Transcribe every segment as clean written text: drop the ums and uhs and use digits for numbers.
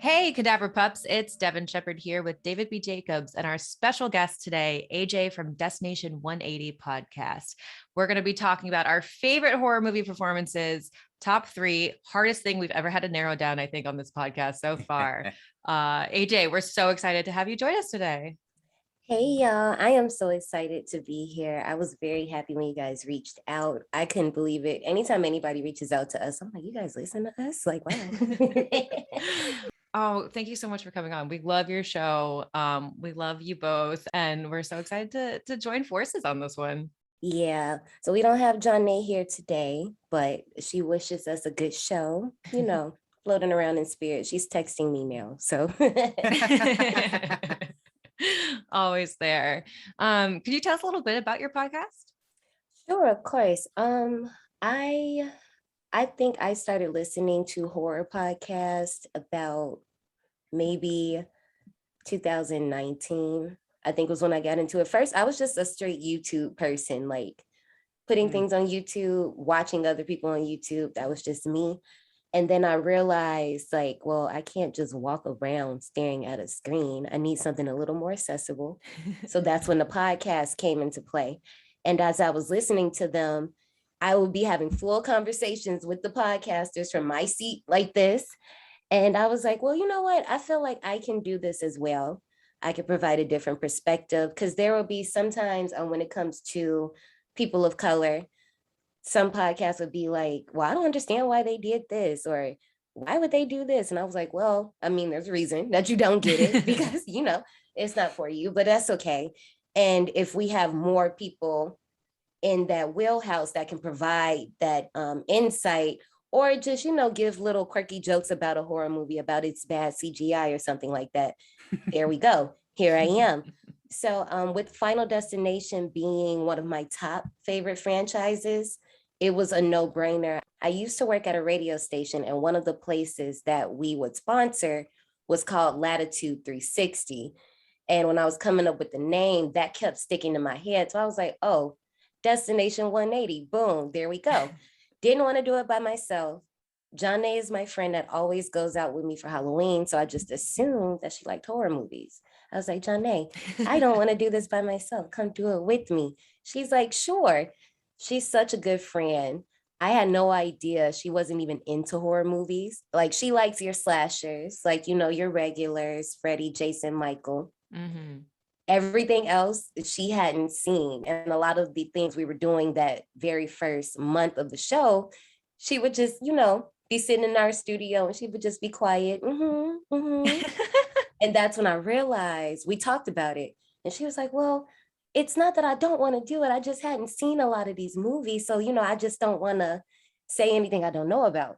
Hey, Cadaver Pups, it's Devin Shepherd here with David B. Jacobs and our special guest today, AJ from Destination 180 podcast. We're going to be talking about our favorite horror movie performances, top 3, hardest thing we've ever had to narrow down, I think, on this podcast so far. AJ, we're so excited to have you join us today. Hey y'all, I am so excited to be here. I was very happy when you guys reached out. I couldn't believe it. Anytime anybody reaches out to us, I'm like, you guys listen to us? Like, wow. Oh, thank you so much for coming on. We love your show. We love you both, and we're so excited to join forces on this one. Yeah, so we don't have Johnny here today, but she wishes us a good show, floating around in spirit. She's texting me now, so. Always there. Could you tell us a little bit about your podcast? Sure, of course. I think I started listening to horror podcasts about maybe 2019. I think was when I got into it. First, I was just a straight YouTube person, like putting things on YouTube, watching other people on YouTube. That was just me. And then I realized, like, well, I can't just walk around staring at a screen. I need something a little more accessible. So that's when the podcast came into play. And as I was listening to them, I would be having full conversations with the podcasters from my seat like this. And I was like, well, you know what? I feel like I can do this as well. I could provide a different perspective because there will be sometimes when it comes to people of color, some podcasts would be like, well, I don't understand why they did this, or why would they do this? And I was like, well, I mean, there's a reason that you don't get it because, it's not for you, but that's okay. And if we have more people in that wheelhouse that can provide that insight, or just, give little quirky jokes about a horror movie, about its bad CGI or something like that, there we go. Here I am. So with Final Destination being one of my top favorite franchises, it was a no-brainer. I used to work at a radio station, and one of the places that we would sponsor was called Latitude 360. And when I was coming up with the name, that kept sticking to my head. So I was like, oh, Destination 180, boom, there we go. Didn't want to do it by myself. Johnny is my friend that always goes out with me for Halloween. So I just assumed that she liked horror movies. I was like, Johnny, I don't want to do this by myself. Come do it with me. She's like, sure. She's such a good friend. I had no idea she wasn't even into horror movies. Like, she likes your slashers, like, your regulars, Freddy, Jason, Michael. Mm-hmm. Everything else she hadn't seen. And a lot of the things we were doing that very first month of the show, she would just, be sitting in our studio and she would just be quiet. Mm-hmm, mm-hmm. And that's when I realized, we talked about it. And she was like, well, it's not that I don't want to do it. I just hadn't seen a lot of these movies. So, I just don't want to say anything I don't know about.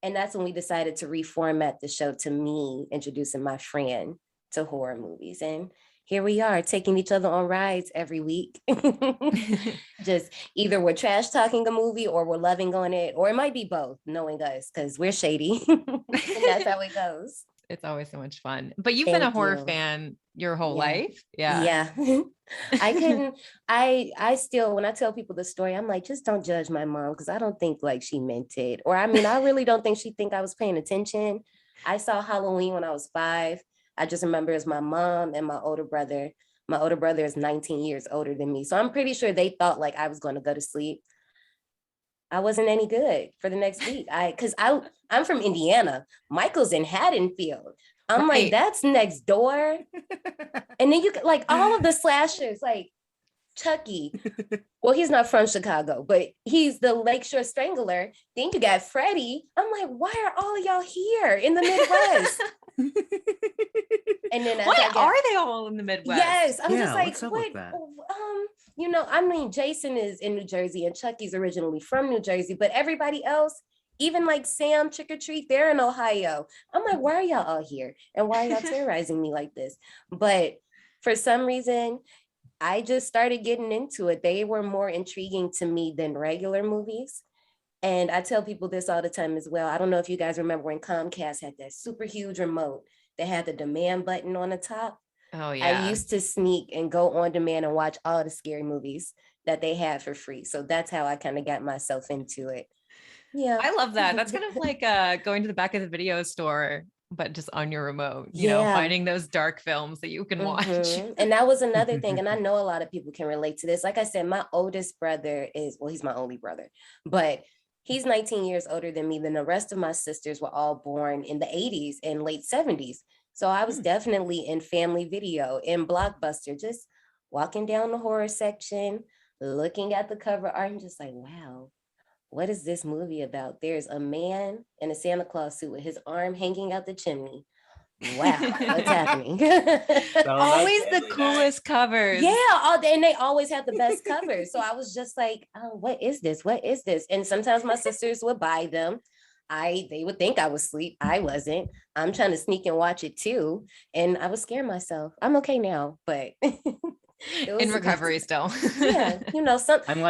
And that's when we decided to reformat the show to me introducing my friend to horror movies. And here we are taking each other on rides every week. Just either we're trash talking a movie or we're loving on it, or it might be both, knowing us, because we're shady. And that's how it goes. It's always so much fun. But you've been a horror fan your whole life. Yeah. I still, when I tell people the story, I'm like, just don't judge my mom, because I don't think like she meant it. Or I really don't think she think I was paying attention. I saw Halloween when I was 5. I just remember it was my mom and my older brother. My older brother is 19 years older than me. So I'm pretty sure they thought like I was going to go to sleep. I wasn't any good for the next week. I'm from Indiana. Michael's in Haddonfield. I'm like, that's next door. And then you could like all of the slashers, like Chucky. Well, he's not from Chicago, but he's the Lakeshore Strangler. Then you got Freddy. I'm like, why are all of y'all here in the Midwest? And then why are they all in the Midwest? Yes, I'm just like, what? Jason is in New Jersey and Chucky's originally from New Jersey, but everybody else, even like Sam Trick or Treat, they're in Ohio. I'm like, why are y'all all here? And why are y'all terrorizing me like this? But for some reason, I just started getting into it. They were more intriguing to me than regular movies. And I tell people this all the time as well. I don't know if you guys remember when Comcast had that super huge remote that had the demand button on the top. Oh, yeah. I used to sneak and go on demand and watch all the scary movies that they had for free. So that's how I kind of got myself into it. Yeah. I love that. That's kind of like going to the back of the video store but just on your remote, Yeah. finding those dark films that you can watch. And that was another thing. And I know a lot of people can relate to this. Like I said, my oldest brother he's my only brother, but he's 19 years older than me. Then the rest of my sisters were all born in the 80s and late 70s. So I was definitely in Family Video, in Blockbuster, just walking down the horror section, looking at the cover art and just like, wow, what is this movie about? There's a man in a Santa Claus suit with his arm hanging out the chimney. Wow, what's happening? Always the coolest covers. Yeah, and they always have the best covers. So I was just like, oh, what is this? What is this? And sometimes my sisters would buy them. They would think I was asleep. I wasn't. I'm trying to sneak and watch it too. And I would scare myself. I'm okay now, but in recovery still. Yeah,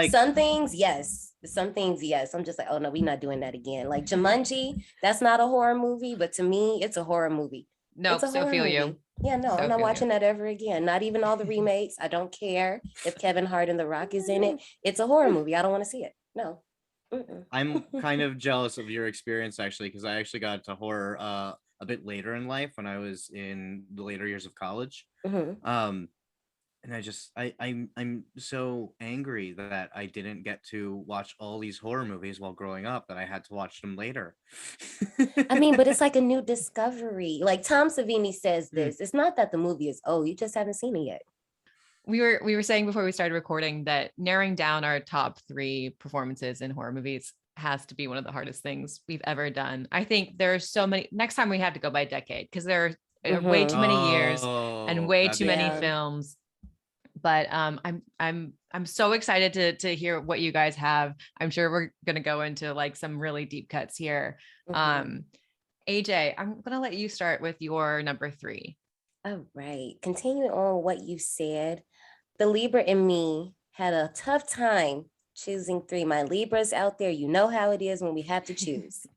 some things, yes. Some things, yes. I'm just like, oh no, we're not doing that again. Like Jumanji, that's not a horror movie, but to me, it's a horror movie. Nope, so feel you. Yeah, no, I'm not watching that ever again. Not even all the remakes. I don't care if Kevin Hart and The Rock is in it. It's a horror movie. I don't want to see it. No. I'm kind of jealous of your experience actually, because I actually got into horror a bit later in life when I was in the later years of college. And I'm so angry that I didn't get to watch all these horror movies while growing up, that I had to watch them later. I mean, but it's like a new discovery. Like Tom Savini says this. It's not that the movie is old, you just haven't seen it yet. We were saying before we started recording that narrowing down our top 3 performances in horror movies has to be one of the hardest things we've ever done. I think there are so many. Next time we have to go by decade, because there are way too many years and way too many films. But I'm so excited to hear what you guys have. I'm sure we're gonna go into like some really deep cuts here. AJ, I'm gonna let you start with your number 3. All right. Continuing on what you said, the Libra in me had a tough time choosing 3. My Libras out there, you know how it is when we have to choose.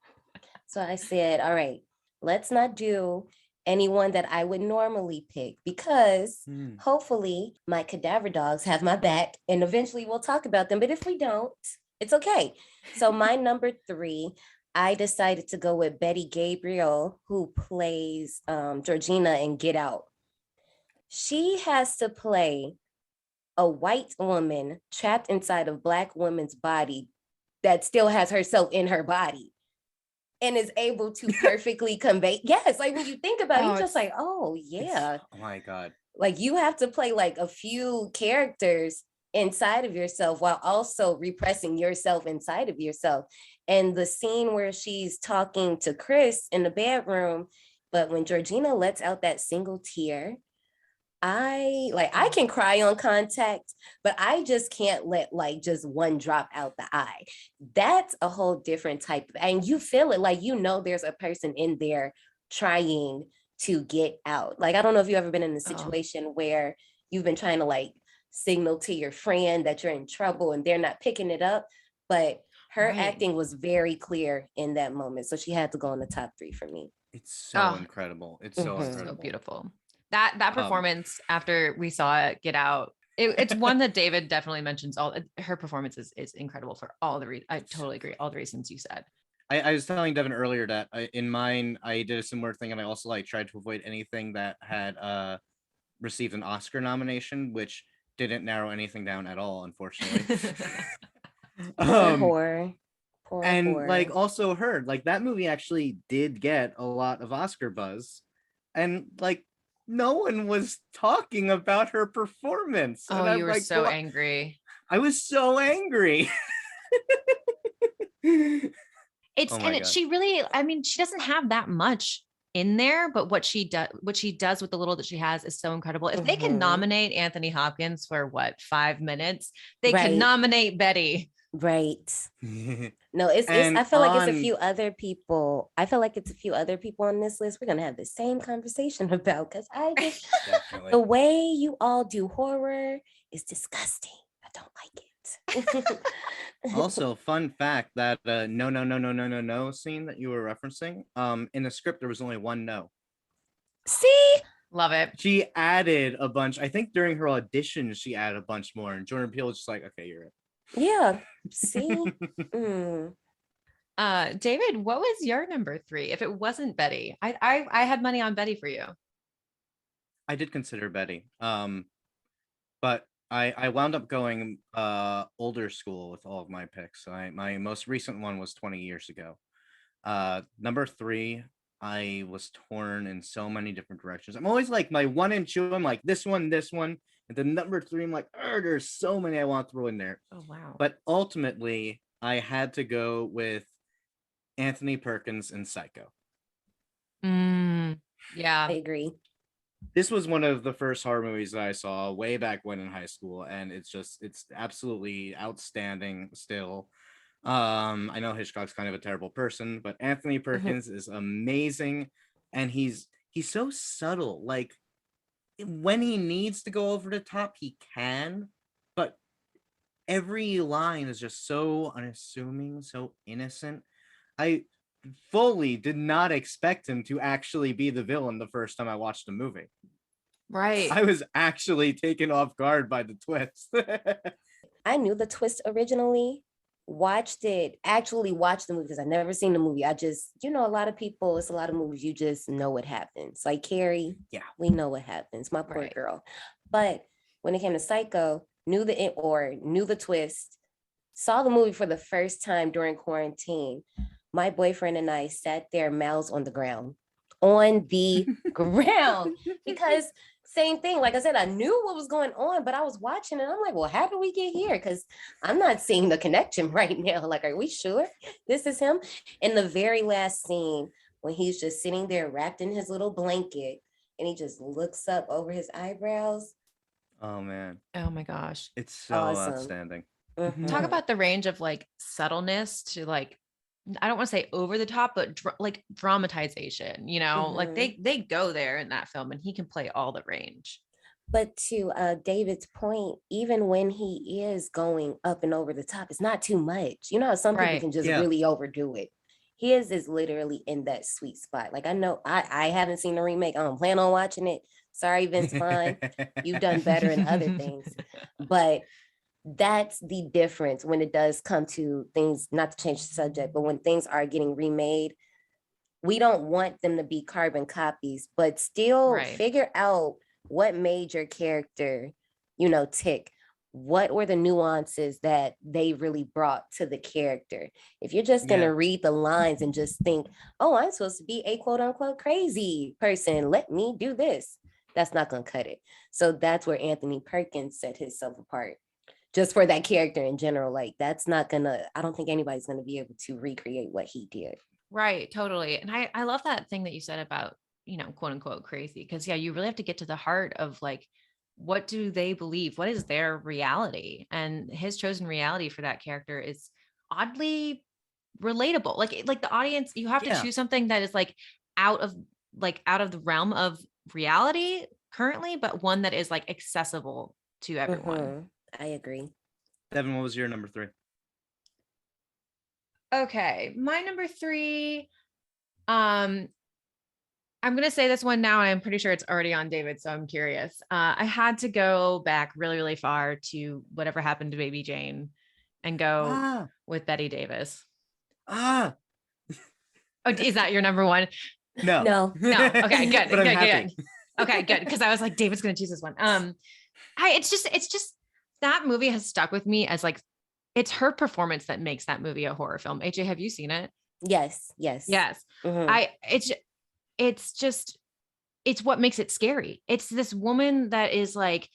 So I said, all right, let's not do anyone that I would normally pick, because hopefully my Cadaver Dogs have my back and eventually we'll talk about them. But if we don't, it's okay. So my number 3, I decided to go with Betty Gabriel, who plays Georgina in Get Out. She has to play a white woman trapped inside a Black woman's body that still has herself in her body and is able to perfectly convey. Yes, like when you think about it, you're just like, oh yeah. Oh my God. Like you have to play like a few characters inside of yourself while also repressing yourself inside of yourself. And the scene where she's talking to Chris in the bedroom, but when Georgina lets out that single tear, I can cry on contact, but I just can't let like just one drop out the eye. That's a whole different type of, and you feel it, like, there's a person in there trying to get out. Like, I don't know if you've ever been in a situation where you've been trying to like signal to your friend that you're in trouble and they're not picking it up, but her acting was very clear in that moment. So she had to go in the top 3 for me. It's so incredible. It's so incredible. So beautiful. That performance after we saw it Get Out, it's one that David definitely mentions. Her performance is incredible for all the reasons. I totally agree. All the reasons you said. I was telling Devin earlier that in mine, I did a similar thing, and I also like tried to avoid anything that had received an Oscar nomination, which didn't narrow anything down at all, unfortunately. Poor like also heard like that movie actually did get a lot of Oscar buzz, and like no one was talking about her performance. Oh, and you were like, so angry. I was so angry. She really, I mean, she doesn't have that much in there, but what she does with the little that she has is so incredible. If they can nominate Anthony Hopkins for 5 minutes, they can nominate Betty. Right. No, it's I feel like it's a few other people. I feel like it's a few other people on this list we're gonna have the same conversation about, because I just the way you all do horror is disgusting. I don't like it. Also, fun fact, that no scene that you were referencing, in the script there was only one no. See? Love it. She added a bunch. I think during her audition she added a bunch more, and Jordan Peele was just like, okay, you're it. Yeah. See? David, what was your number 3? If it wasn't Betty, I had money on Betty for you. I did consider Betty. But I wound up going older school with all of my picks. My most recent one was 20 years ago. Number 3, I was torn in so many different directions. I'm always like my 1 and 2, I'm like this one. And then number 3, I'm like, there's so many I want to throw in there. Oh, wow. But ultimately, I had to go with Anthony Perkins in Psycho. Yeah. I agree. This was one of the first horror movies that I saw way back when in high school, and it's absolutely outstanding still. I know Hitchcock's kind of a terrible person, but Anthony Perkins is amazing, and he's so subtle. Like, when he needs to go over the top, he can, but every line is just so unassuming, so innocent. I fully did not expect him to actually be the villain the first time I watched the movie. Right. I was actually taken off guard by the twist. I knew the twist originally, actually watched the movie because I never seen the movie. I just, a lot of people, it's a lot of movies, you just know what happens. Like Carrie, yeah, we know what happens, my poor girl. But when it came to Psycho, knew the twist, saw the movie for the first time during quarantine. My boyfriend and I sat there, mouths on the ground, because same thing. Like I said, I knew what was going on, but I was watching and I'm like, well, how did we get here? Because I'm not seeing the connection right now. Like, are we sure this is him? In the very last scene, when he's just sitting there wrapped in his little blanket and he just looks up over his eyebrows. Oh, man. Oh, my gosh. It's so awesome. Outstanding. Talk about the range of like subtleness to like, I don't want to say over the top, but like dramatization, like they go there in that film and he can play all the range. But to David's point, even when he is going up and over the top, it's not too much. You know how some people can just really overdo it. His is literally in that sweet spot. Like I know I haven't seen the remake. I don't plan on watching it. Sorry, Vince Vaughn. You've done better in other things. But that's the difference when it does come to things, not to change the subject, but when things are getting remade, we don't want them to be carbon copies, but still figure out what made your character, tick. What were the nuances that they really brought to the character? If you're just going to read the lines and just think, oh, I'm supposed to be a quote unquote crazy person, let me do this. That's not going to cut it. So that's where Anthony Perkins set himself apart. Just for that character in general, like that's not gonna, I don't think anybody's gonna be able to recreate what he did. Right, totally. And I love that thing that you said about, quote unquote crazy, because you really have to get to the heart of like, what do they believe? What is their reality? And his chosen reality for that character is oddly relatable. Like the audience, you have to choose something that is like out of the realm of reality currently, but one that is like accessible to everyone. I agree. Devin, what was your number 3? Okay, my number 3, I'm going to say this one now. I'm pretty sure it's already on David, so I'm curious. I had to go back really, really far to Whatever Happened to Baby Jane and go with Bette Davis. Oh, is that your number 1? No. Okay, good. Good. Okay, good. Because I was like, David's going to choose this one. It's just that movie has stuck with me as like, it's her performance that makes that movie a horror film. AJ, have you seen it? Yes. It's what makes it scary. It's this woman that is like,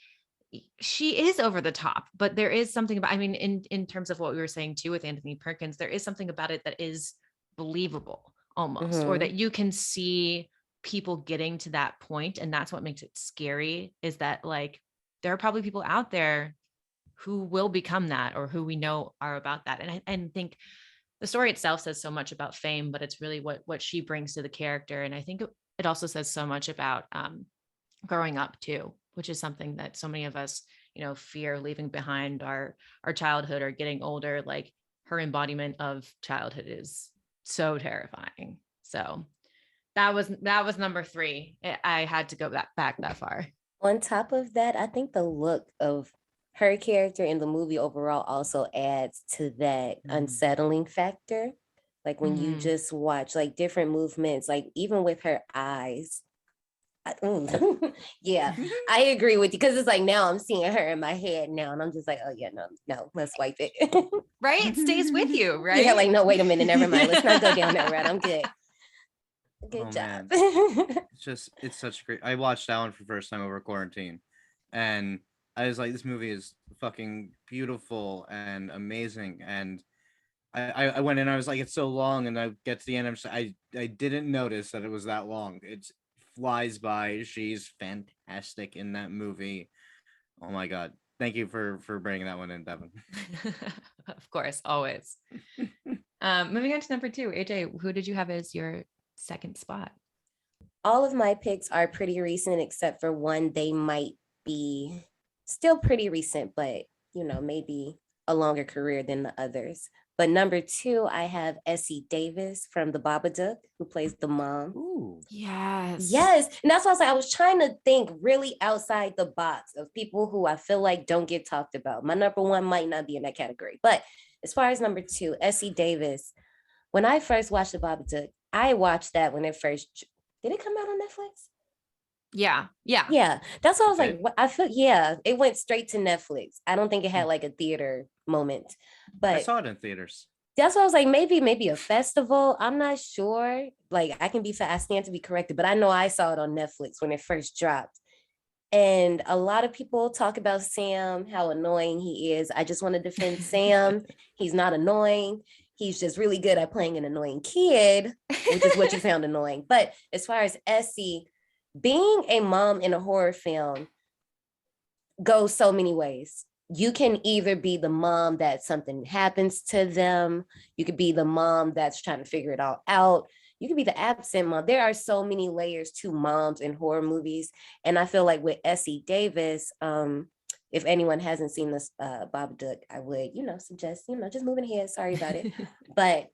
she is over the top, but there is something about, in terms of what we were saying too with Anthony Perkins, there is something about it that is believable almost, or that you can see people getting to that point. And that's what makes it scary, is that like, there are probably people out there who will become that, or who we know are about that. And I think the story itself says so much about fame, but it's really what she brings to the character. And I think it also says so much about growing up too, which is something that so many of us, fear leaving behind our childhood or getting older. Like her embodiment of childhood is so terrifying. So that was number 3. I had to go back that far. On top of that, I think the look of her character in the movie overall also adds to that unsettling factor. Like when you just watch like different movements, like even with her eyes. Yeah, I agree with you, because it's like now I'm seeing her in my head now, and I'm just like, oh yeah, no, let's wipe it. Right? It stays with you, right? Yeah, like no, wait a minute, never mind. Let's not go down that route. I'm good. Good job. It's such a great. I watched that one for the first time over quarantine, and I was like, this movie is fucking beautiful and amazing. And I went in, I was like, it's so long, and I get to the end, I didn't notice that it was that long. It flies by. She's fantastic in that movie. Oh my god. Thank you for bringing that one in, Devin. Of course, always. Moving on to number 2, AJ, who did you have as your second spot? All of my picks are pretty recent, except for one. They might be still pretty recent, but maybe a longer career than the others. But number 2, I have Essie Davis from The Babadook, who plays the mom. Ooh. Yes. And that's why I was trying to think really outside the box of people who I feel like don't get talked about. My number 1 might not be in that category. But as far as number 2, Essie Davis, when I first watched The Babadook, I watched that when it first, did it come out on Netflix? Yeah. That's why I was like, I feel, it went straight to Netflix. I don't think it had like a theater moment, but I saw it in theaters. That's why I was like, maybe a festival. I'm not sure. Like, I stand to be corrected, but I know I saw it on Netflix when it first dropped. And a lot of people talk about Sam, how annoying he is. I just want to defend Sam. He's not annoying. He's just really good at playing an annoying kid, which is what you found annoying. But as far as Essie, being a mom in a horror film goes so many ways. You can either be the mom that something happens to them. You could be the mom that's trying to figure it all out. You could be the absent mom. There are so many layers to moms in horror movies. And I feel like with Essie Davis, if anyone hasn't seen this Babadook, I would, suggest, just moving ahead. Sorry about it. But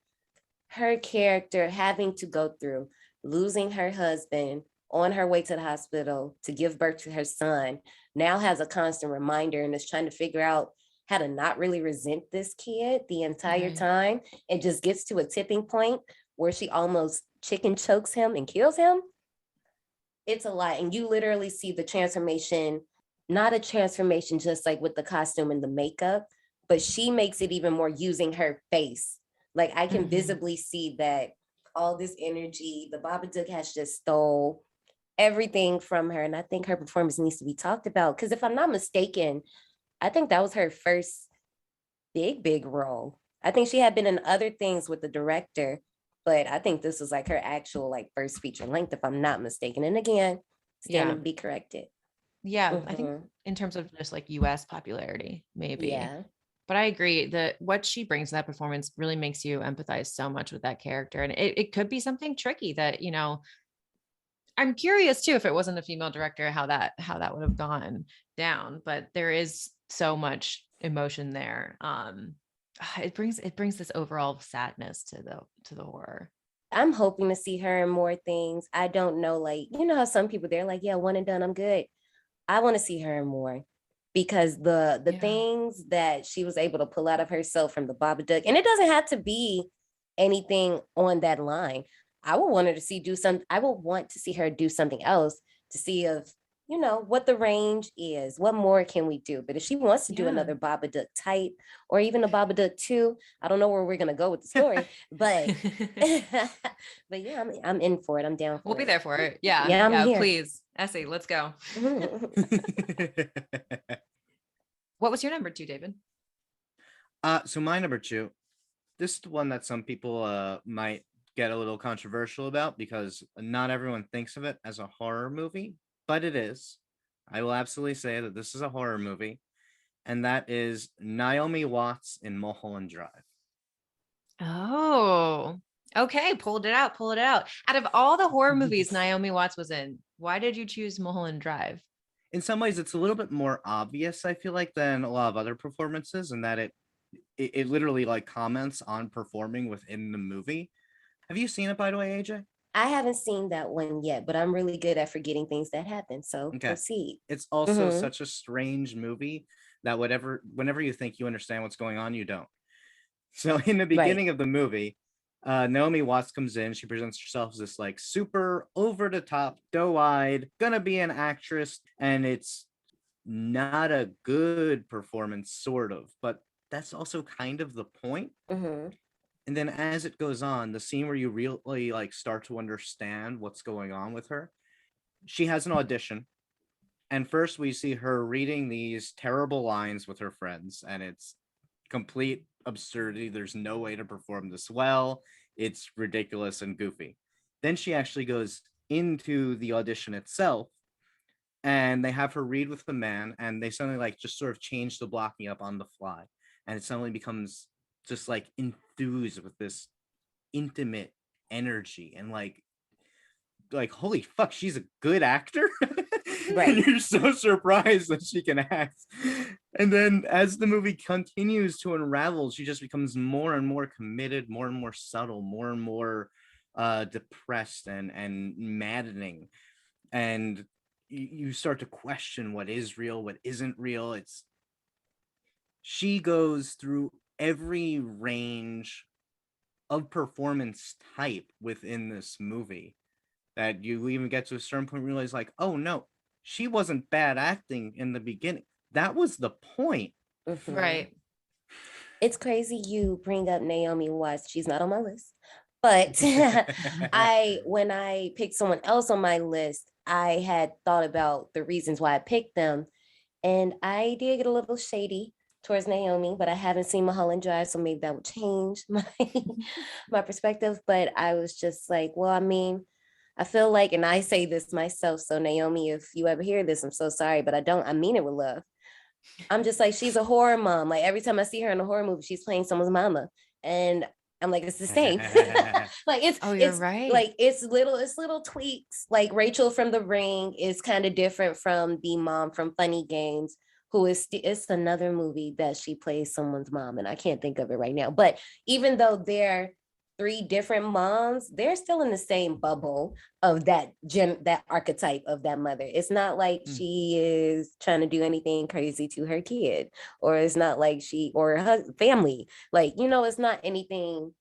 her character having to go through losing her husband on her way to the hospital to give birth to her son, now has a constant reminder and is trying to figure out how to not really resent this kid the entire time, and just gets to a tipping point where she almost chicken chokes him and kills him. It's a lot. And you literally see the transformation, not a transformation just like with the costume and the makeup, but she makes it even more using her face. Like I can visibly see that all this energy, the Babadook has just stole everything from her. And I think her performance needs to be talked about, because if I'm not mistaken, I think that was her first big role. I think she had been in other things with the director, but I think this was like her actual like first feature length, if I'm not mistaken. And again, stand to be corrected. I think in terms of just like US popularity, maybe. Yeah. But I agree that what she brings to that performance really makes you empathize so much with that character. And it could be something tricky that, I'm curious too, if it wasn't a female director, how that would have gone down. But there is so much emotion there. It brings this overall sadness to the horror. I'm hoping to see her in more things. I don't know, like, how some people, they're like, yeah, one and done, I'm good. I want to see her in more, because the things that she was able to pull out of herself from the Babadook, and it doesn't have to be anything on that line. I would want her to I would want to see her do something else to see if, what the range is, what more can we do? But if she wants to do another Babadook type, or even a Babadook 2, I don't know where we're going to go with the story, but, but yeah, I'm in for it. I'm down for it. We'll be there for it. Yeah. I'm here. Please. Essie, let's go. What was your number 2, David? So my number 2, this is the one that some people might get a little controversial about, because not everyone thinks of it as a horror movie, but it is. I will absolutely say that this is a horror movie, and that is Naomi Watts in Mulholland Drive. Oh, okay. Pulled it out. Out of all the horror movies Naomi Watts was in, why did you choose Mulholland Drive? In some ways, it's a little bit more obvious, I feel like, than a lot of other performances, and that it literally like comments on performing within the movie. Have you seen it, by the way, AJ? I haven't seen that one yet, but I'm really good at forgetting things that happen. So proceed. It's also such a strange movie that whenever you think you understand what's going on, you don't. So in the beginning of the movie, Naomi Watts comes in. She presents herself as this like super over the top, doe-eyed, gonna be an actress, and it's not a good performance, sort of, but that's also kind of the point. And then as it goes on, the scene where you really like start to understand what's going on with her, she has an audition. And first we see her reading these terrible lines with her friends, and it's complete absurdity. There's no way to perform this well. It's ridiculous and goofy. Then she actually goes into the audition itself, and they have her read with the man, and they suddenly like just sort of change the blocking up on the fly. And it suddenly becomes just like enthused with this intimate energy, and like holy fuck, she's a good actor. Right. And you're so surprised that she can act. And then as the movie continues to unravel, she just becomes more and more committed, more and more subtle, more and more depressed and maddening. And you start to question what is real, what isn't real. She goes through every range of performance type within this movie, that you even get to a certain point where you realize like, oh no, she wasn't bad acting in the beginning. That was the point. Right. It's crazy you bring up Naomi Watts. She's not on my list. But when I picked someone else on my list, I had thought about the reasons why I picked them. And I did get a little shady towards Naomi, but I haven't seen Mulholland Drive, so maybe that would change my perspective. But I was just like, well, I mean, I feel like, and I say this myself, so Naomi, if you ever hear this, I'm so sorry, but I mean it with love. I'm just like, she's a horror mom. Like every time I see her in a horror movie, she's playing someone's mama. And I'm like, it's the same. Like it's right. Like it's little tweaks. Like Rachel from The Ring is kind of different from the mom from Funny Games, who is it's another movie that she plays someone's mom, and I can't think of it right now. But even though they're three different moms, they're still in the same bubble of that archetype of that mother. It's not like she is trying to do anything crazy to her kid, or it's not like she or her family, like, you know, it's not anything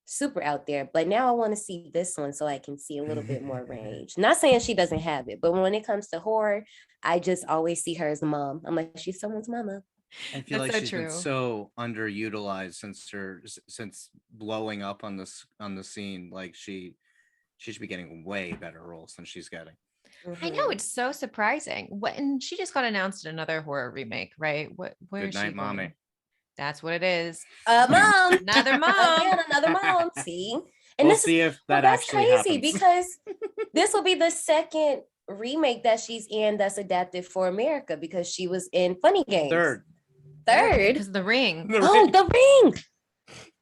super out there. But now I want to see this one so I can see a little bit more range. Not saying she doesn't have it, but when it comes to horror, I just always see her as a mom. I'm like, she's someone's mama. I feel like she's been so underutilized since blowing up on the scene. Like she should be getting way better roles than she's getting. I know, it's so surprising. When she just got announced another horror remake, right? Where Good is Night, she Mommy. going? That's what it is. Mom, another mom, again, another mom. See, and we'll see if that that's actually crazy happens. Because this will be the second remake that she's in that's adapted for America, because she was in Funny Games. Third. Because of The Ring. The Ring.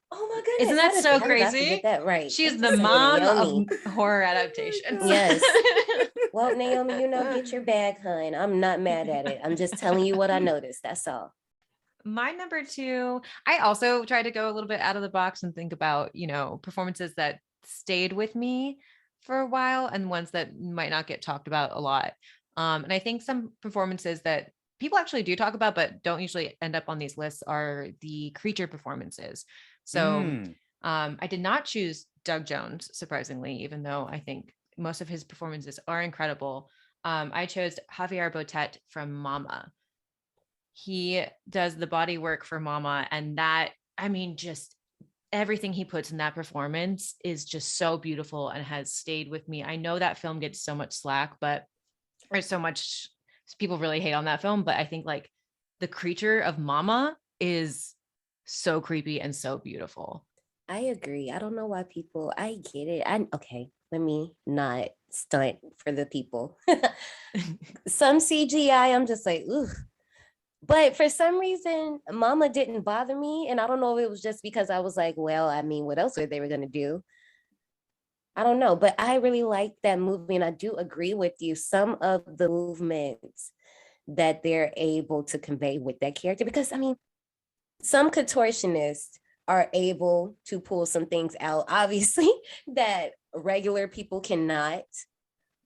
Oh my goodness! Isn't that so crazy? Get that right. She's the mom of horror adaptations. Yes. Well, Naomi, you know, get your bag, hun. I'm not mad at it. I'm just telling you what I noticed. That's all. My number two, I also tried to go a little bit out of the box and think about, you know, performances that stayed with me for a while and ones that might not get talked about a lot. And I think some performances that people actually do talk about, but don't usually end up on these lists are the creature performances. So I did not choose Doug Jones, surprisingly, even though I think most of his performances are incredible. I chose Javier Botet from Mama. He does the body work for Mama, and that, I mean, just everything he puts in that performance is just so beautiful and has stayed with me. I know that film gets so much slack, but there's so much people really hate on that film, but I think like the creature of Mama is so creepy and so beautiful. I agree. I don't know why people, I get it. Okay, let me not stunt for the people. Some CGI, I'm just like, ooh. But for some reason, Mama didn't bother me. And I don't know if it was just because I was like, well, I mean, what else were they going to do? I don't know, but I really like that movie. And I do agree with you. Some of the movements that they're able to convey with that character, because I mean, some contortionists are able to pull some things out, obviously, that regular people cannot,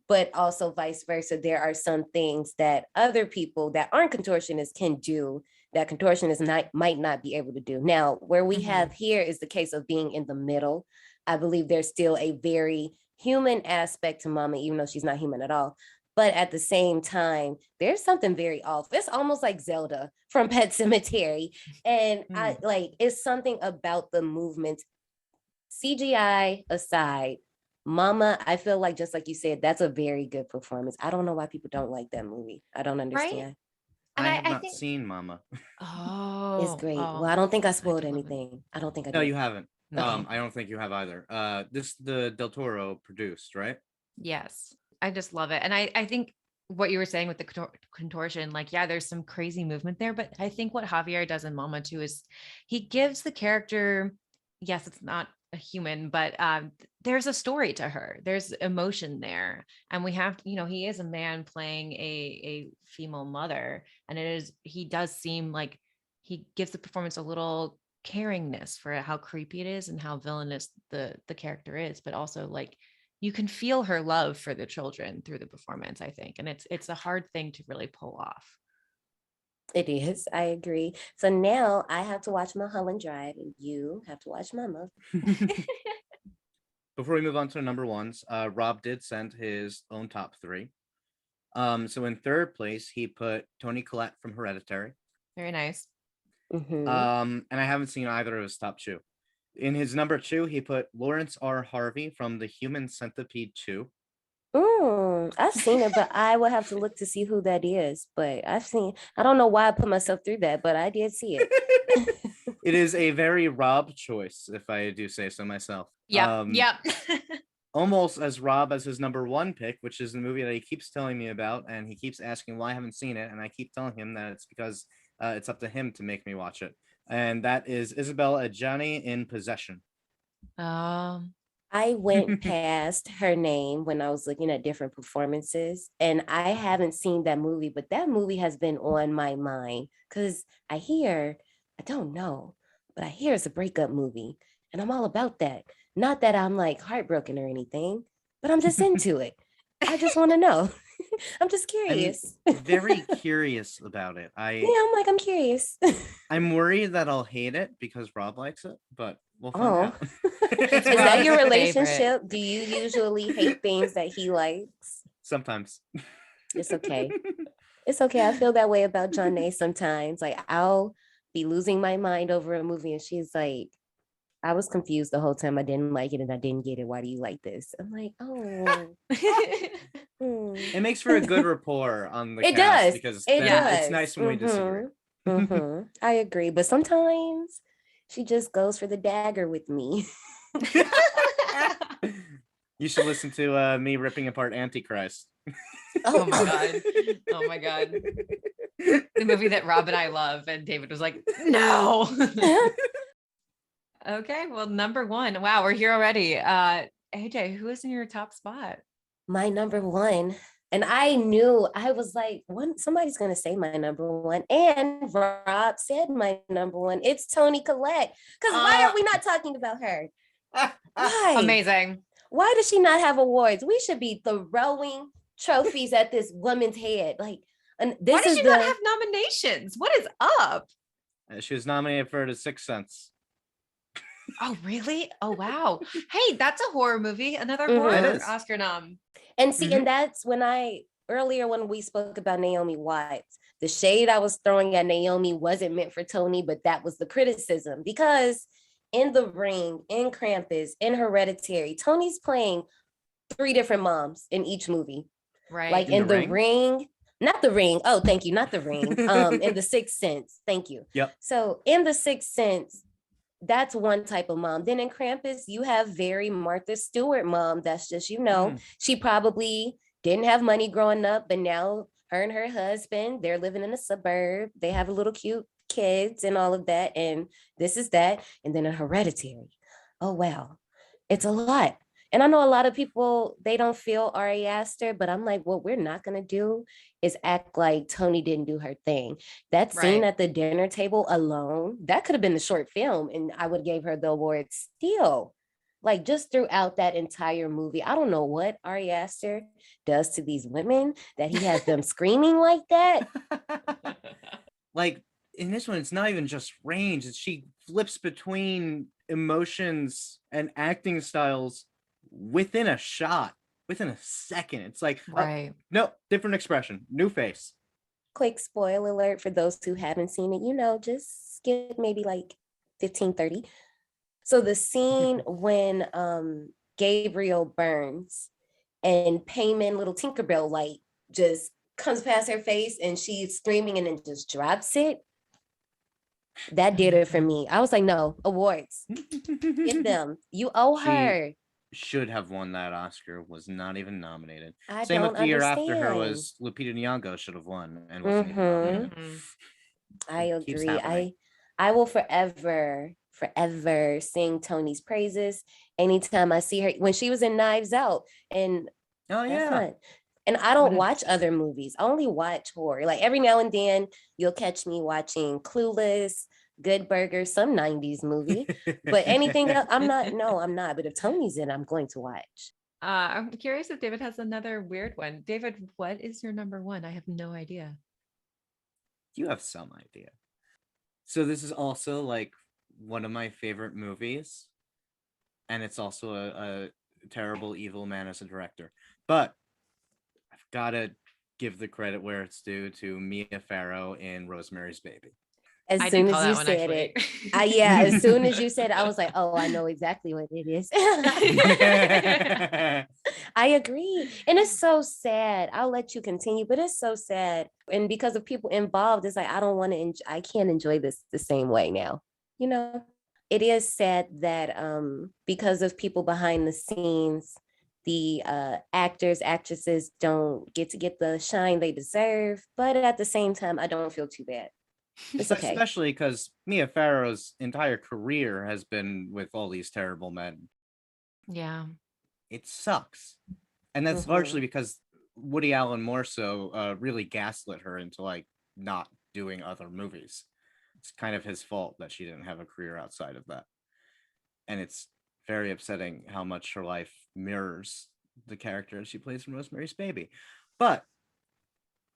but also vice versa. There are some things that other people that aren't contortionists can do that contortionists might not be able to do. Now, where we have here is the case of being in the middle. I believe there's still a very human aspect to Mama, even though she's not human at all. But at the same time, there's something very off. It's almost like Zelda from Pet Cemetery. And I like, it's something about the movement, CGI aside. Mama, I feel like, just like you said, that's a very good performance. I don't know why people don't like that movie. I don't understand. Right? I And have not think seen Mama. It's great. Well, I don't think I spoiled anything. I don't think I did. No, you haven't. Okay. I don't think you have either. This the Del Toro produced, right? Yes, I just love it. And I think what you were saying with the contortion, like, yeah, there's some crazy movement there, but I think what Javier does in Mama too is he gives the character, yes, it's not a human, but there's a story to her. There's emotion there. And we have, he is a man playing a female mother. And he does seem like he gives the performance a little caringness for how creepy it is and how villainous the character is, but also like you can feel her love for the children through the performance, I think. And it's a hard thing to really pull off. It is. I agree. So now I have to watch Mulholland Drive and you have to watch Mama. Before we move on to the number ones, Rob did send his own top three. So in third place, he put Toni Collette from Hereditary. Very nice. Mm-hmm. And I haven't seen either of his top two. In his number two, he put Lawrence R. Harvey from The Human Centipede 2. I've seen it, but I will have to look to see who that is. But I don't know why I put myself through that, but I did see it. It is a very Rob choice, if I do say so myself. Yeah. Almost as Rob as his number one pick, which is the movie that he keeps telling me about, and he keeps asking why I haven't seen it, and I keep telling him that it's because it's up to him to make me watch it. And that is Isabella Adjani in Possession. I went past her name when I was looking at different performances, and I haven't seen that movie, but that movie has been on my mind because I don't know, but I hear it's a breakup movie, and I'm all about that. Not that I'm like heartbroken or anything, but I'm just into it. I just want to know. I'm just curious. I'm very curious about it. I'm curious. I'm worried that I'll hate it because Rob likes it, but we'll find out. Is that your relationship? Do you usually hate things that he likes? Sometimes. It's okay. It's okay. I feel that way about Janae sometimes. Like, I'll be losing my mind over a movie and she's like, I was confused the whole time. I didn't like it and I didn't get it. Why do you like this? I'm like, oh. It makes for a good rapport on the cast. Does. Because it does. It's nice when we disagree. I agree. But sometimes she just goes for the dagger with me. You should listen to me ripping apart Antichrist. Oh my god. The movie that Rob and I love, and David was like, no. Okay, well, number one. Wow, we're here already. AJ, who is in your top spot? My number one. And I knew, I was like, somebody's going to say my number one. And Rob said my number one. It's Toni Collette. Because why are we not talking about her? Why? Amazing. Why does she not have awards? We should be throwing trophies at this woman's head. Like, and this why does she not have nominations? What is up? She was nominated for The Sixth Sense. Oh, really? Oh, wow. Hey, that's a horror movie. Another horror Oscar nom. And see, and that's when earlier when we spoke about Naomi Watts, the shade I was throwing at Naomi wasn't meant for Toni, but that was the criticism. Because in The Ring, in Krampus, in Hereditary, Toni's playing 3 different moms in each movie. Right. Like in The Ring, not The Ring. Oh, thank you. Not The Ring. In The Sixth Sense. Thank you. Yep. So in The Sixth Sense, that's one type of mom. Then in Krampus, you have very Martha Stewart mom. That's just, she probably didn't have money growing up, but now her and her husband, they're living in a suburb. They have a little cute kids and all of that. And this is that. And then in Hereditary. Oh, wow. It's a lot. And I know a lot of people, they don't feel Ari Aster, but I'm like, what we're not going to do is act like Toni didn't do her thing. That scene at the dinner table alone, that could have been the short film and I would give her the award still. Like just throughout that entire movie, I don't know what Ari Aster does to these women that he has them screaming like that. Like in this one, it's not even just range. She flips between emotions and acting styles within a shot, within a second. It's like, right. No, different expression, new face. Quick spoiler alert for those who haven't seen it, just skip maybe like 15-30. So the scene when Gabriel burns and Payman little Tinkerbell light just comes past her face and she's screaming and then just drops it. That did it for me. I was like, no, awards. Give them. You owe her. Should have won that Oscar, was not even nominated. I Same don't with the year after her understand. was Lupita Nyong'o should have won and wasn't even nominated. I It keeps agree. happening. I will forever sing Tony's praises anytime I see her when she was in Knives Out. And Oh yeah. and I don't watch other movies. I only watch horror. Like every now and then you'll catch me watching Clueless, Good Burger, some 90s movie. But anything else, I'm not. But if Tony's in, I'm going to watch. I'm curious if David has another weird one. David, what is your number one? I have no idea. You have some idea. So this is also like one of my favorite movies. And it's also a terrible, evil man as a director. But I've got to give the credit where it's due to Mia Farrow in Rosemary's Baby. As soon as you said it, as soon as you said it, I was like, oh, I know exactly what it is. I agree. And it's so sad. I'll let you continue, but it's so sad. And because of people involved, it's like, I can't enjoy this the same way now. It is sad that because of people behind the scenes, the actors, actresses don't get the shine they deserve. But at the same time, I don't feel too bad. It's okay. Especially because Mia Farrow's entire career has been with all these terrible men. Yeah. It sucks. And that's largely because Woody Allen more so really gaslit her into like not doing other movies. It's kind of his fault that she didn't have a career outside of that. And it's very upsetting how much her life mirrors the character she plays in Rosemary's Baby. But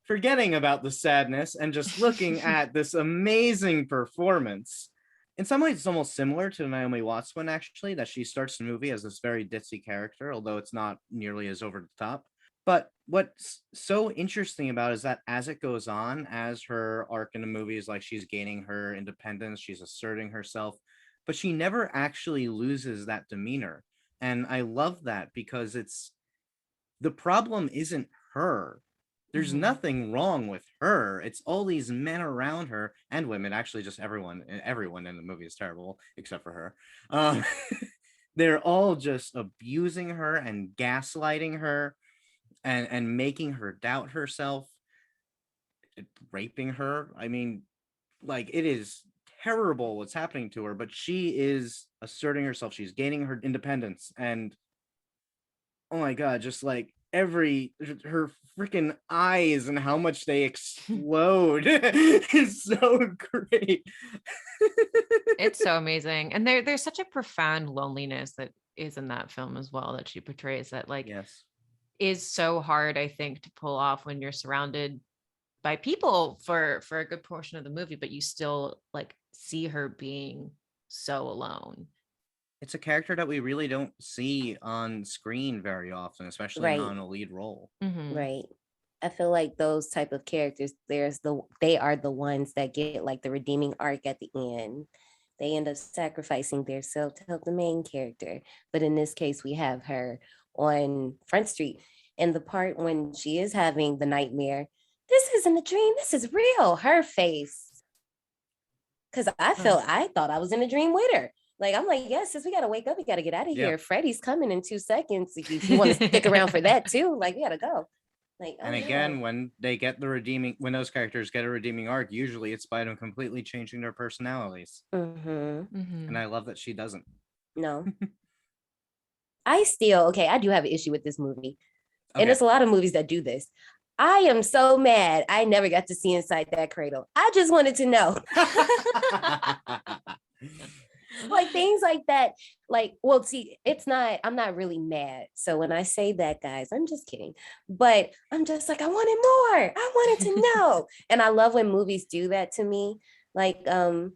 forgetting about the sadness and just looking at this amazing performance, in some ways it's almost similar to Naomi Watts one, actually, that she starts the movie as this very ditzy character, although it's not nearly as over the top. But what's so interesting about it is that as it goes on, as her arc in the movie is like she's gaining her independence, she's asserting herself, but she never actually loses that demeanor. And I love that because the problem isn't her. There's nothing wrong with her. It's all these men around her and women, actually just everyone in the movie is terrible except for her. They're all just abusing her and gaslighting her and making her doubt herself, raping her. I mean, like, it is terrible what's happening to her, but she is asserting herself. She's gaining her independence. And oh my God, just like her freaking eyes and how much they explode is so great. It's so amazing. And there's such a profound loneliness that is in that film as well, that she portrays, that like is so hard, I think, to pull off when you're surrounded by people for a good portion of the movie, but you still like see her being so alone. It's a character that we really don't see on screen very often, especially not in a lead role. Right. I feel like those type of characters, they are the ones that get like the redeeming arc at the end. They end up sacrificing themselves to help the main character. But in this case, we have her on Front Street. And the part when she is having the nightmare, this isn't a dream, this is real. Her face. Because I thought I was in a dream with her. Like, I'm like, yes, sis, we got to wake up. We got to get out of here. Freddie's coming in 2 seconds. If you want to stick around for that too, like, we got to go. Like, and again, when those characters get a redeeming arc, usually it's by them completely changing their personalities. And I love that she doesn't. No. I do have an issue with this movie. And there's a lot of movies that do this. I am so mad I never got to see inside that cradle. I just wanted to know. Like things like that. Like, well, see, I'm not really mad. So when I say that, guys, I'm just kidding. But I'm just like, I wanted more. I wanted to know. And I love when movies do that to me. Like, I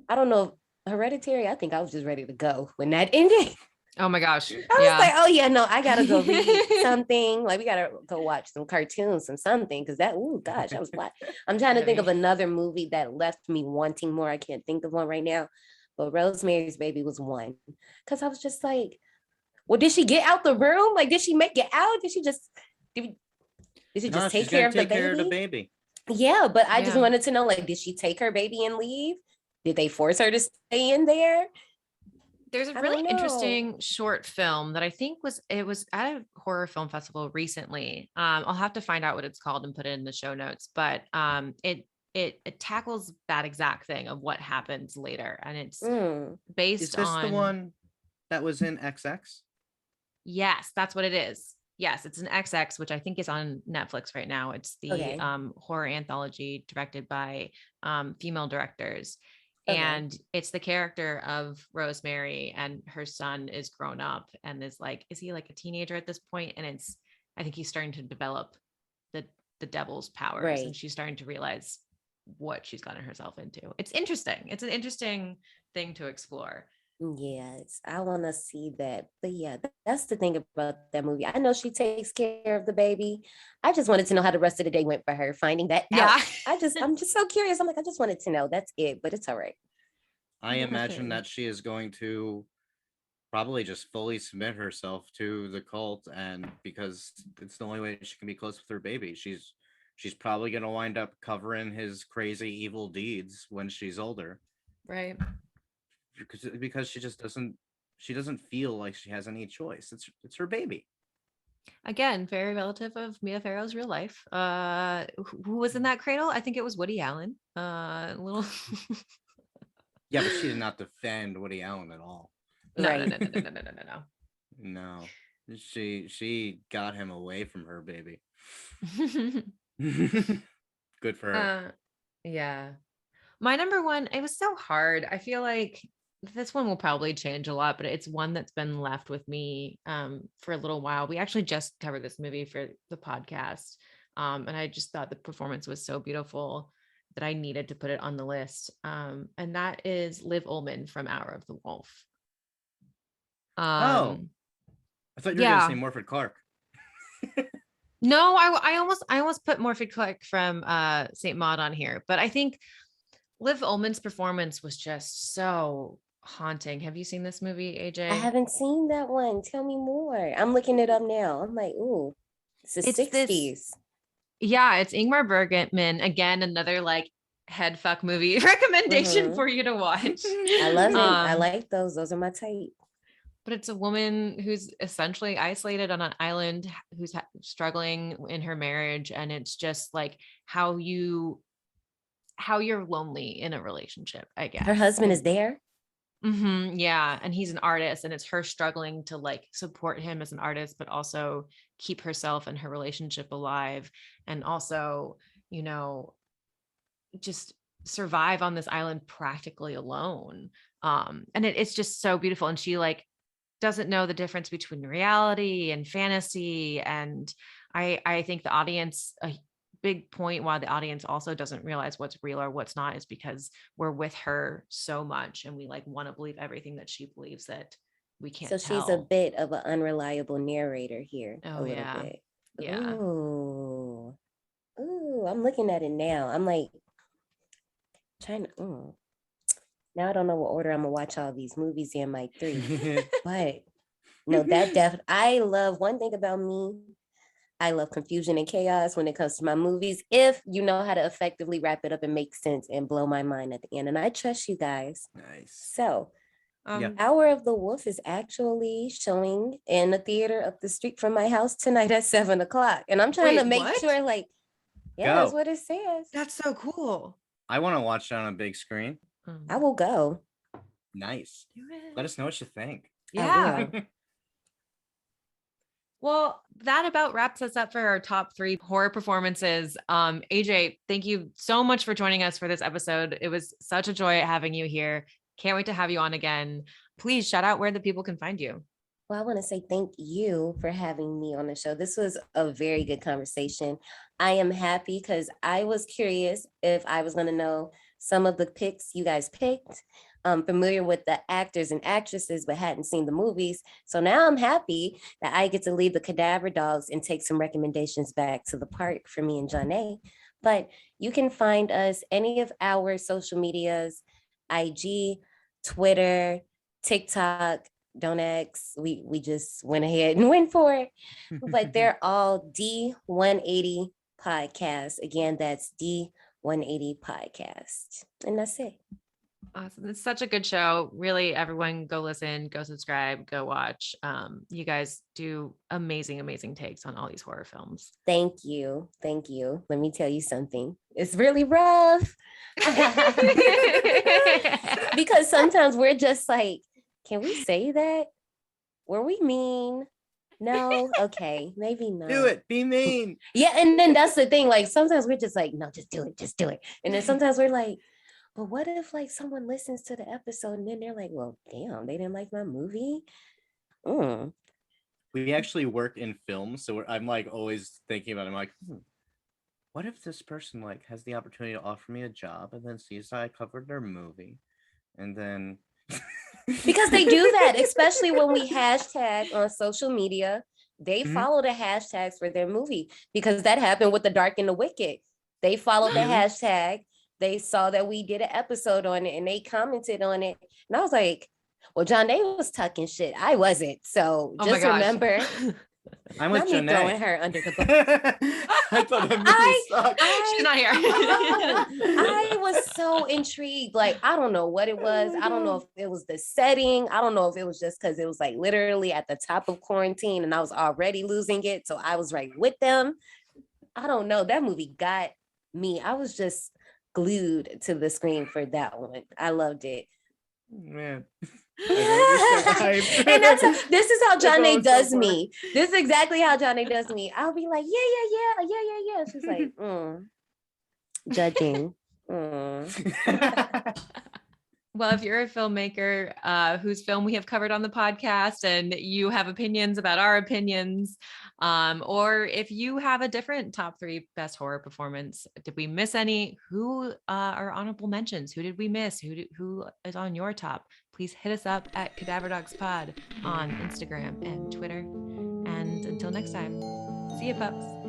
don't know Hereditary, I think I was just ready to go when that ended. Oh my gosh. I was like, oh yeah, no, I gotta go read something. Like we gotta go watch some cartoons, something, because that, oh gosh, that was a lot. I'm trying to think of another movie that left me wanting more. I can't think of one right now, but Rosemary's Baby was one. Because I was just like, well, did she get out the room? Like, did she make it out? Did she just take care of the baby? Yeah, but I just wanted to know, like, did she take her baby and leave? Did they force her to stay in there? There's a really interesting short film that I think was at a horror film festival recently. I'll have to find out what it's called and put it in the show notes, but it tackles that exact thing of what happens later, and it's based on. Is this the one that was in XX? Yes, that's what it is. Yes, it's an XX, which I think is on Netflix right now. It's the horror anthology directed by female directors. And it's the character of Rosemary, and her son is grown up and is he like a teenager at this point? And I think he's starting to develop the devil's powers, and she's starting to realize what she's gotten herself into. It's interesting. It's an interesting thing to explore. Yes, I want to see that. But yeah, that's the thing about that movie. I know she takes care of the baby. I just wanted to know how the rest of the day went for her, finding that out. I'm just so curious. I'm like, I just wanted to know. That's it, but it's all right. I imagine that she is going to probably just fully submit herself to the cult, and because it's the only way she can be close with her baby. She's probably going to wind up covering his crazy evil deeds when she's older. Right. Because she doesn't feel like she has any choice. It's her baby. Again, very relative of Mia Farrow's real life. Who was in that cradle? I think it was Woody Allen. Little. Yeah, but she did not defend Woody Allen at all. No. No, she got him away from her baby. Good for her. Yeah. My number one, it was so hard. I feel like this one will probably change a lot, but it's one that's been left with me for a little while. We actually just covered this movie for the podcast. And I just thought the performance was so beautiful that I needed to put it on the list. And that is Liv Ullmann from Hour of the Wolf. I thought you were going to say Morfydd Clark. No, I almost put Morfydd Clark from Saint Maud on here, but I think Liv Ullmann's performance was just so haunting. Have you seen this movie, AJ? I haven't seen that one. Tell me more. I'm looking it up now. I'm like, ooh, it's the 60s. It's Ingmar Bergman. Again, another head fuck movie recommendation for you to watch. I love it. I like those. Those are my type. But it's a woman who's essentially isolated on an island, who's struggling in her marriage, and it's just how you're lonely in a relationship, I guess. Her husband is there. Yeah, and he's an artist, and it's her struggling to support him as an artist, but also keep herself and her relationship alive, and also just survive on this island practically alone. And it's just so beautiful, and she doesn't know the difference between reality and fantasy, and I think the audience, a big point why the audience also doesn't realize what's real or what's not, is because we're with her so much, and we want to believe everything that she believes that we can't tell. She's a bit of an unreliable narrator here. Oh, a little yeah. bit. Yeah. Ooh, I'm looking at it now. I'm trying to. Now I don't know what order I'm gonna watch all these movies in, my 3. But no, I love one thing about me. I love confusion and chaos when it comes to my movies, if you know how to effectively wrap it up and make sense and blow my mind at the end. And I trust you guys. Nice. So Hour of the Wolf is actually showing in a theater up the street from my house tonight at 7:00. And I'm trying to make sure that's what it says. That's so cool. I want to watch it on a big screen. I will go. Nice. Let us know what you think. Yeah. Well, that about wraps us up for our top 3 horror performances. AJ, thank you so much for joining us for this episode. It was such a joy having you here. Can't wait to have you on again. Please shout out where the people can find you. Well, I want to say thank you for having me on the show. This was a very good conversation. I am happy because I was curious if I was going to know some of the picks you guys picked. familiar with the actors and actresses, but hadn't seen the movies. So now I'm happy that I get to lead the Cadaver Dogs and take some recommendations back to the park for me and Janae. But you can find us any of our social medias, IG, Twitter, TikTok. Don't X. We just went ahead and went for it. But they're all D180 Podcast. Again, that's D180 Podcast. And that's it. Awesome. It's such a good show. Really, everyone go listen, go subscribe, go watch. You guys do amazing, amazing takes on all these horror films. Thank you. Thank you. Let me tell you something. It's really rough. Because sometimes we're just like, can we say that? Were we mean? No. Okay. Maybe not. Do it. Be mean. Yeah. And then that's the thing. Like sometimes we're just like, no, just do it. Just do it. And then sometimes we're like, but what if like someone listens to the episode and then they're like, well, damn, they didn't like my movie. We actually work in film, so I'm like always thinking about it. I'm like, what if this person like has the opportunity to offer me a job and then sees that I covered their movie, and then because they do that, especially when we hashtag on social media. They follow the hashtags for their movie, because that happened with The Dark and the Wicked. They followed the hashtag. They saw that we did an episode on it and they commented on it. And I was like, well, Janae was talking shit. I wasn't. So just remember, I'm with Janae. Throwing her under the bus. I thought that movie sucked. She's not here. I was so intrigued. Like, I don't know what it was. I don't know if it was the setting. I don't know if it was just because it was like literally at the top of quarantine and I was already losing it. So I was right with them. I don't know. That movie got me. I was just glued to the screen for that one. I loved it. Man. And this is how Janae does me. This is exactly how Janae does me. I'll be like, yeah. She's like, judging. Well, if you're a filmmaker whose film we have covered on the podcast and you have opinions about our opinions, or if you have a different top 3 best horror performance, did we miss any? Who are honorable mentions? Who did we miss? Who is on your top? Please hit us up at Cadaver Dogs Pod on Instagram and Twitter. And until next time, see you, pups.